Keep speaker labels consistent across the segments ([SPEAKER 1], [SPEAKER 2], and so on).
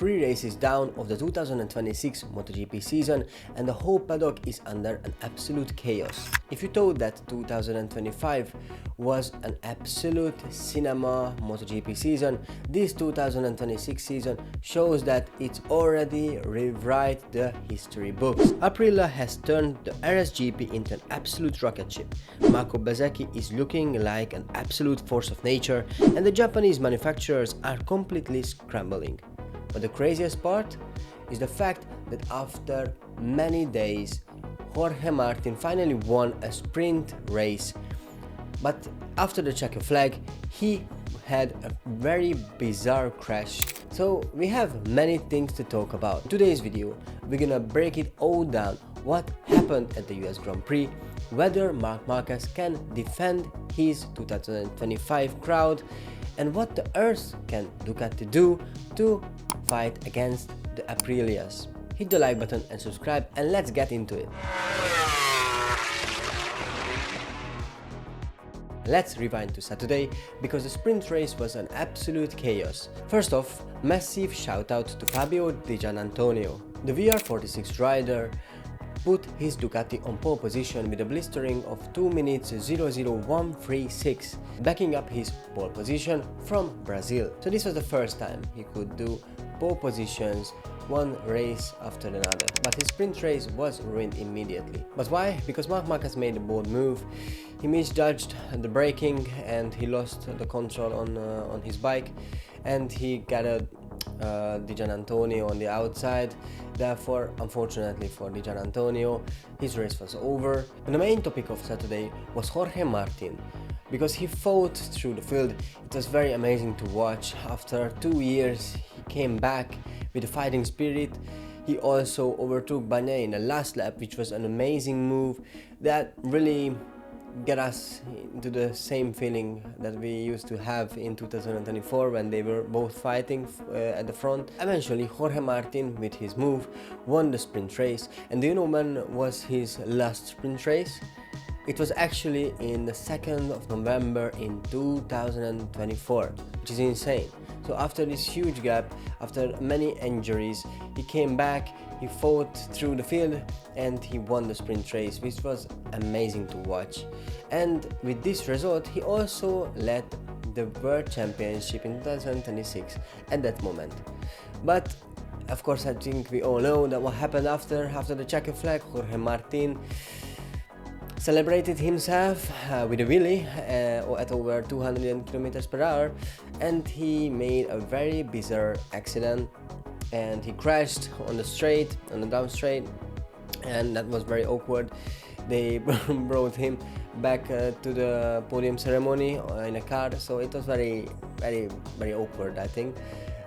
[SPEAKER 1] 3 races down of the 2026 MotoGP season, and the whole paddock is under an absolute chaos. If you thought that 2025 was an absolute cinema MotoGP season, this 2026 season shows that it's already rewrite the history books. Aprilia has turned the RSGP into an absolute rocket ship. Marco Bezzecchi is looking like an absolute force of nature, and the Japanese manufacturers are completely scrambling. But the craziest part is the fact that after many days, Jorge Martin finally won a sprint race. But after the checkered flag, he had a very bizarre crash. So we have many things to talk about. In today's video, we're gonna break it all down. What happened at the US Grand Prix, whether Marc Marquez can defend his 2025 crowd, and what the earth can Ducati do to fight against the Aprilias. Hit the like button and subscribe, and let's get into it. Let's rewind to Saturday, because the sprint race was an absolute chaos. First off, massive shout out to Fabio Di Giannantonio. The VR46 rider put his Ducati on pole position with a blistering of 2 minutes 00136, backing up his pole position from Brazil. So this was the first time he could do pole positions one race after another, but his sprint race was ruined immediately. But why? Because Marc Marquez made a bold move. He misjudged the braking and he lost the control on his bike, and he gathered Di Giannantonio on the outside. Therefore, unfortunately for Di Giannantonio, his race was over. And the main topic of Saturday was Jorge Martin, because he fought through the field. It was very amazing to watch. After 2 years, he came back with a fighting spirit. He also overtook Bagnaia in the last lap, which was an amazing move that really get us into the same feeling that we used to have in 2024 when they were both fighting at the front. Eventually, Jorge Martin, with his move, won the sprint race. And do you know when was his last sprint race? It was actually in the 2nd of November in 2024, which is insane. So after this huge gap, after many injuries, he came back, he fought through the field, and he won the sprint race, which was amazing to watch. And with this result, he also led the World Championship in 2026 at that moment. But of course, I think we all know that what happened after the checkered flag. Jorge Martin celebrated himself with a wheelie at over 200 km per hour, and he made a very bizarre accident, and he crashed on the down straight, and that was very awkward. They brought him back to the podium ceremony in a car, so it was very awkward, I think.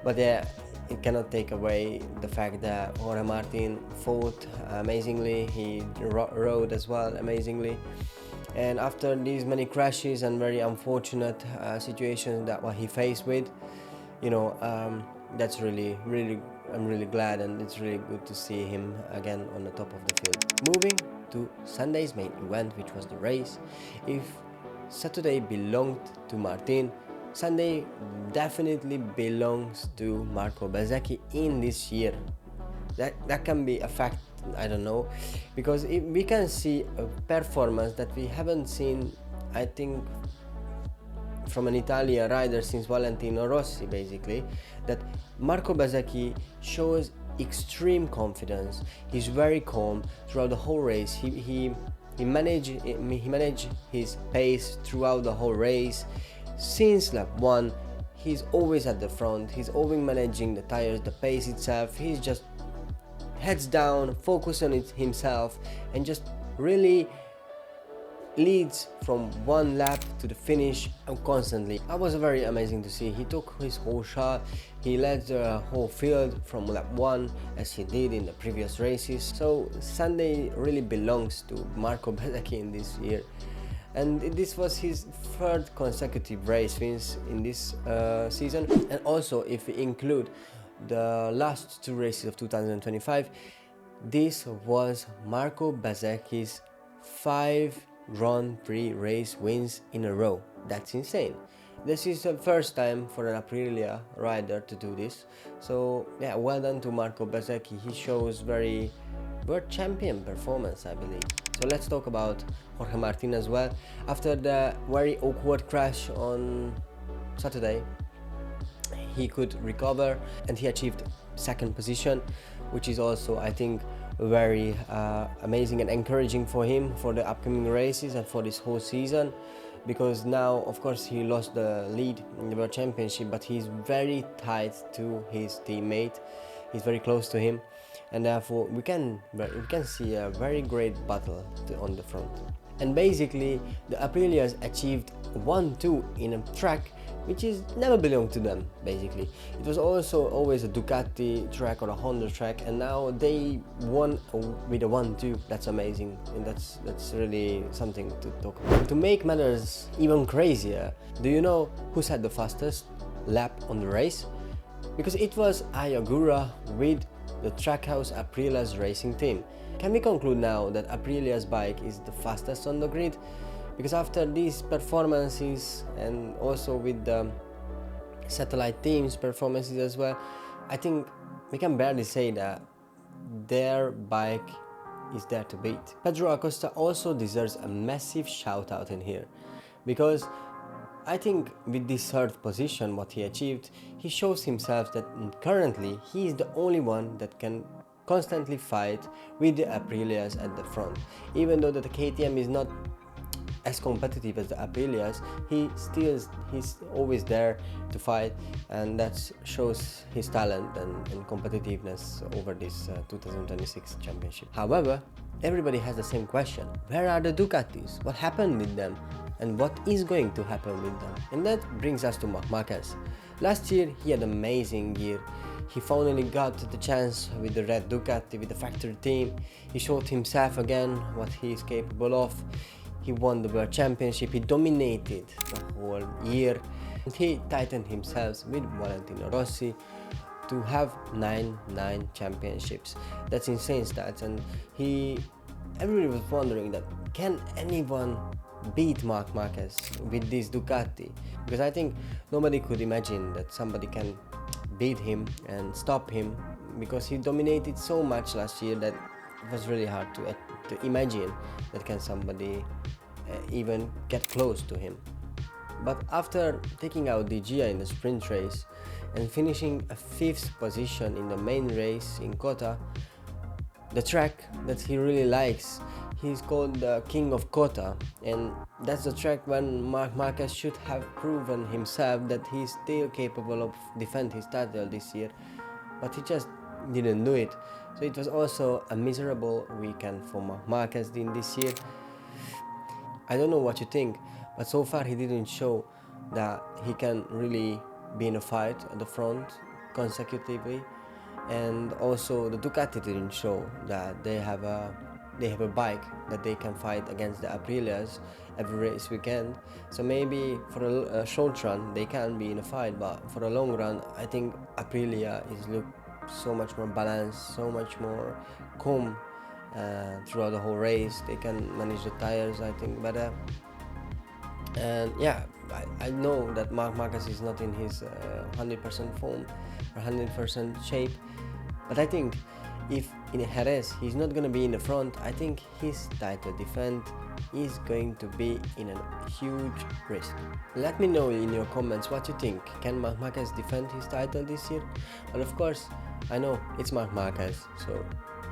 [SPEAKER 1] But yeah, it cannot take away the fact that Jorge Martin fought amazingly, he rode as well amazingly. And after these many crashes and very unfortunate situations that what he faced with, you know, that's really, I'm really glad, and it's really good to see him again on the top of the field. Moving to Sunday's main event, which was the race. If Saturday belonged to Martin, Sunday definitely belongs to Marco Bezzecchi in this year. That can be a fact, I don't know, because we can see a performance that we haven't seen, I think, from an Italian rider since Valentino Rossi, basically, that Marco Bezzecchi shows extreme confidence. He's very calm throughout the whole race. He managed his pace throughout the whole race. Since lap 1, he's always at the front, he's always managing the tires, the pace itself. He's just heads down, focus on it himself, and just really leads from one lap to the finish constantly. That was very amazing to see. He took his whole shot, he led the whole field from lap 1 as he did in the previous races. So Sunday really belongs to Marco Bezzecchi in this year. And this was his third consecutive race wins in this season. And also, if we include the last 2 races of 2025, this was Marco Bezzecchi's 5 Grand Prix race wins in a row. That's insane. This is the first time for an Aprilia rider to do this. So yeah, well done to Marco Bezzecchi. He shows very world champion performance, I believe. So let's talk about Jorge Martin as well. After the very awkward crash on Saturday, he could recover and he achieved second position, which is also, I think, very amazing and encouraging for him for the upcoming races and for this whole season, because now of course he lost the lead in the World Championship, but he's very tight to his teammate. He's very close to him, and therefore we can see a very great battle on the front. And basically the Aprilias achieved 1-2 in a track which is never belonged to them. Basically it was also always a Ducati track or a Honda track, and now they won with a 1-2. That's amazing, and that's really something to talk about. To make matters even crazier, do you know who had the fastest lap on the race? Because it was Ayagura with the Trackhouse Aprilia's racing team. Can we conclude now that Aprilia's bike is the fastest on the grid? Because after these performances and also with the satellite teams' performances as well, I think we can barely say that their bike is there to beat. Pedro Acosta also deserves a massive shout out in here, because I think with this third position what he achieved, he shows himself that currently he is the only one that can constantly fight with the Aprilias at the front. Even though that the KTM is not as competitive as the Aprilias, he's always there to fight, and that shows his talent and competitiveness over this 2026 championship. However, everybody has the same question: where are the Ducatis? What happened with them? And what is going to happen with them? And that brings us to Marc Marquez. Last year he had an amazing year. He finally got the chance with the red Ducati, with the factory team. He showed himself again what he is capable of. He won the World Championship, he dominated the whole year. And he tightened himself with Valentino Rossi to have 9 championships. That's insane stats, and everybody was wondering that can anyone beat Marc Marquez with this Ducati? Because I think nobody could imagine that somebody can beat him and stop him, because he dominated so much last year that it was really hard to imagine that can somebody even get close to him. But after taking out DGA in the sprint race and finishing a 5th position in the main race in COTA, the track that he really likes, he's called the King of COTA, and that's the track when Marc Marquez should have proven himself that he's still capable of defend his title this year, but he just didn't do it. So it was also a miserable weekend for Marc Marquez in this year. I don't know what you think, but so far he didn't show that he can really be in a fight at the front consecutively, and also the Ducati didn't show that they have a bike that they can fight against the Aprilias every race weekend. So maybe for a short run they can be in a fight, but for a long run I think Aprilia look so much more balanced, so much more calm throughout the whole race. They can manage the tires, I think, better. And yeah, I know that Marc Marquez is not in his 100% form or 100% shape, but I think if in Jerez he's not going to be in the front, I think his title defense is going to be in a huge risk. Let me know in your comments what you think. Can Marc Marquez defend his title this year? But of course, I know it's Marc Marquez, so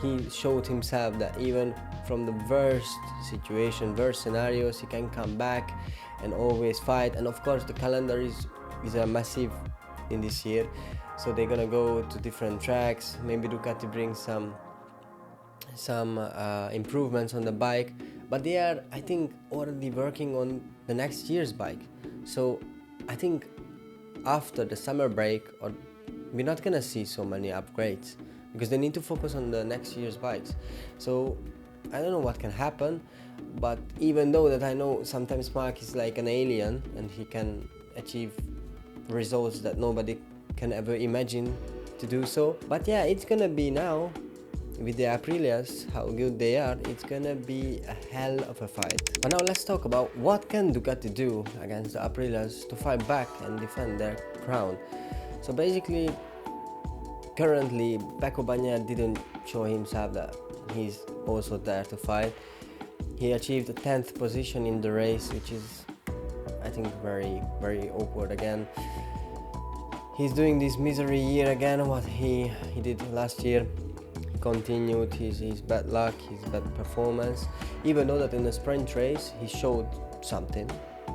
[SPEAKER 1] he showed himself that even from the worst situation, worst scenarios, he can come back and always fight. And of course the calendar is a massive in this year, so they're gonna go to different tracks. Maybe Ducati brings some improvements on the bike, but they are, I think, already working on the next year's bike. So I think after the summer break, or we're not gonna see so many upgrades, because they need to focus on the next year's bikes. So I don't know what can happen, but even though that I know sometimes Marc is like an alien and he can achieve results that nobody can ever imagine to do so, but yeah, it's gonna be now with the Aprilias, how good they are, it's gonna be a hell of a fight. But now let's talk about what can Ducati do against the Aprilias to fight back and defend their crown. So basically, currently Pecco Bagnaia didn't show himself that he's also there to fight. He achieved a 10th position in the race, which is, I think, very awkward again. He's doing this misery year again, what he did last year. He continued his bad luck, his bad performance, even though that in the sprint race he showed something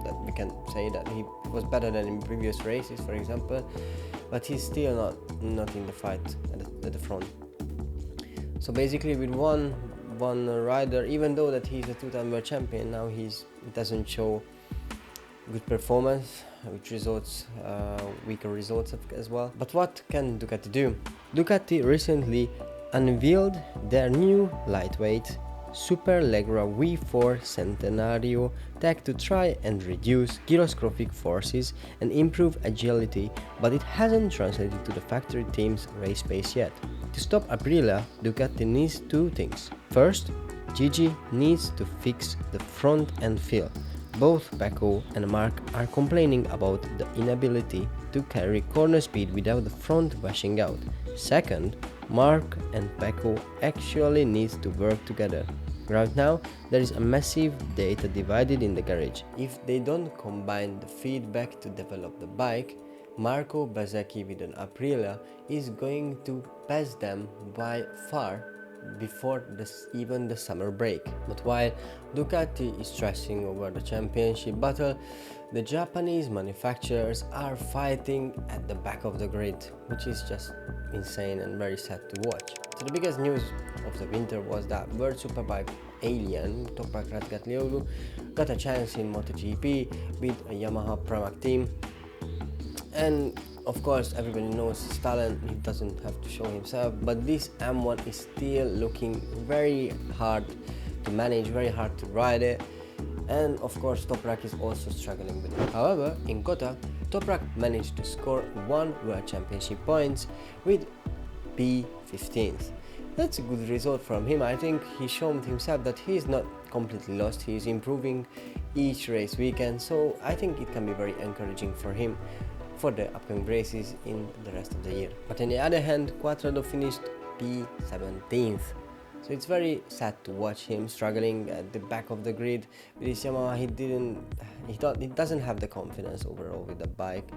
[SPEAKER 1] that we can say that he was better than in previous races, for example, but he's still not in the fight at the front. So basically, with one rider, even though that he's a two-time world champion, now he doesn't show good performance, which results weaker results as well. But what can Ducati do? Ducati recently unveiled their new lightweight Superleggera V4 Centenario tech to try and reduce gyroscopic forces and improve agility, but it hasn't translated to the factory team's race pace yet. To stop Aprilia, Ducati needs two things. First, Gigi needs to fix the front end feel. Both Pecco and Marc are complaining about the inability to carry corner speed without the front washing out. Second, Marc and Pecco actually needs to work together. Right now, there is a massive data divided in the garage. If they don't combine the feedback to develop the bike, Marco Bezzecchi with an Aprilia is going to pass them by far before even the summer break. But while Ducati is stressing over the championship battle, the Japanese manufacturers are fighting at the back of the grid, which is just insane and very sad to watch. So the biggest news of the winter was that World Superbike alien Toprak Razgatlioglu got a chance in MotoGP with a Yamaha Pramac team, and of course everybody knows his talent, he doesn't have to show himself, but this M1 is still looking very hard to manage, very hard to ride it, and of course Toprak is also struggling with it. However, in COTA, Toprak managed to score 1 World Championship points with P15th. That's a good result from him. I think he showed himself that he is not completely lost, he is improving each race weekend, so I think it can be very encouraging for him for the upcoming races in the rest of the year. But on the other hand, Quattraro finished P17th. So it's very sad to watch him struggling at the back of the grid with his Yamaha. He doesn't have the confidence overall with the bike.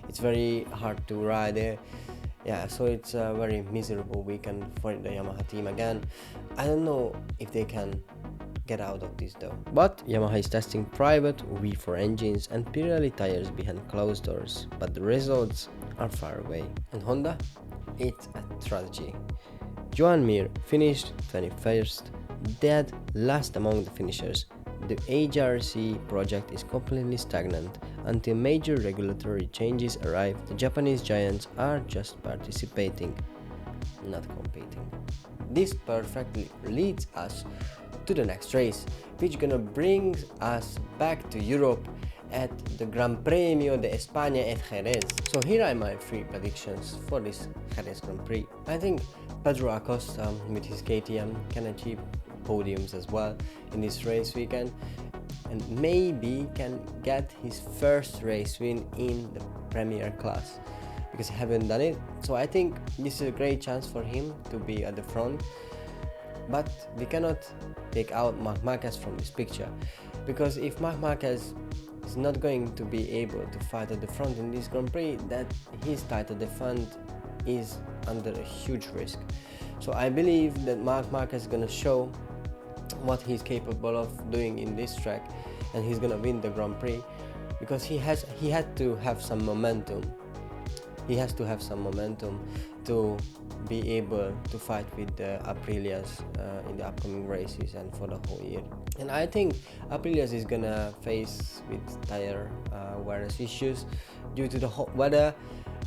[SPEAKER 1] It's very hard to ride it. Yeah, so it's a very miserable weekend for the Yamaha team again. I don't know if they can get out of this though. But Yamaha is testing private V4 engines and Pirelli tires behind closed doors, but the results are far away. And Honda? It's a tragedy. Joan Mir finished 21st, dead last among the finishers. The HRC project is completely stagnant. Until major regulatory changes arrive, the Japanese giants are just participating, not competing. This perfectly leads us to the next race, which gonna bring us back to Europe at the Gran Premio de España at Jerez. So here are my 3 predictions for this Jerez Grand Prix. I think Pedro Acosta with his KTM can achieve podiums as well in this race weekend, and maybe can get his first race win in the Premier class, because he haven't done it. So I think this is a great chance for him to be at the front. But we cannot take out Marc Marquez from this picture, because if Marc Marquez is not going to be able to fight at the front in this Grand Prix, that his title defense is under a huge risk. So I believe that Marc Marquez is going to show what he's capable of doing in this track, and he's going to win the Grand Prix, because he had to have some momentum. He has to have some momentum to be able to fight with the Aprilias in the upcoming races and for the whole year. And I think Aprilias is gonna face with tire wearers issues due to the hot weather.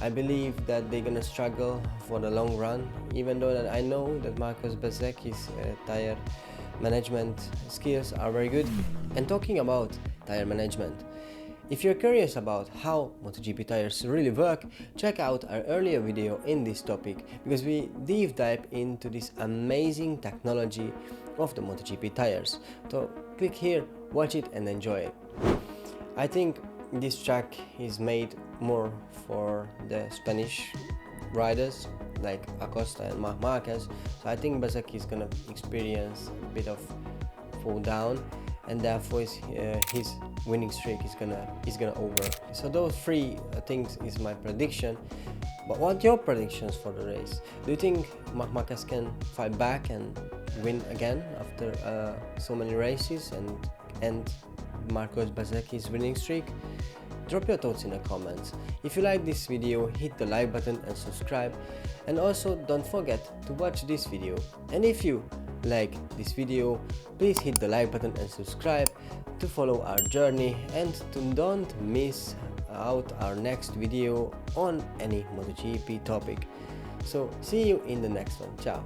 [SPEAKER 1] I believe that they're gonna struggle for the long run, even though that I know that Marcos Bezzecchi's tire management skills are very good. And talking about tire management, If you're curious about how MotoGP tires really work, check out our earlier video in this topic, because we deep dive into this amazing technology of the MotoGP tires. So click here, watch it and enjoy it. I think this track is made more for the Spanish riders like Acosta and Marc Marquez, so I think Bezzecchi is gonna experience a bit of fall down, and therefore his winning streak is gonna over. So those three things is my prediction. But what are your predictions for the race? Do you think Marc Marquez can fight back and win again after so many races and end Marcos Bezzecchi's winning streak? Drop your thoughts in the comments. If you like this video, hit the like button and subscribe, and also don't forget to watch this video. And if you like this video, please hit the like button and subscribe to follow our journey, and don't miss out our next video on any MotoGP topic. So see you in the next one. Ciao.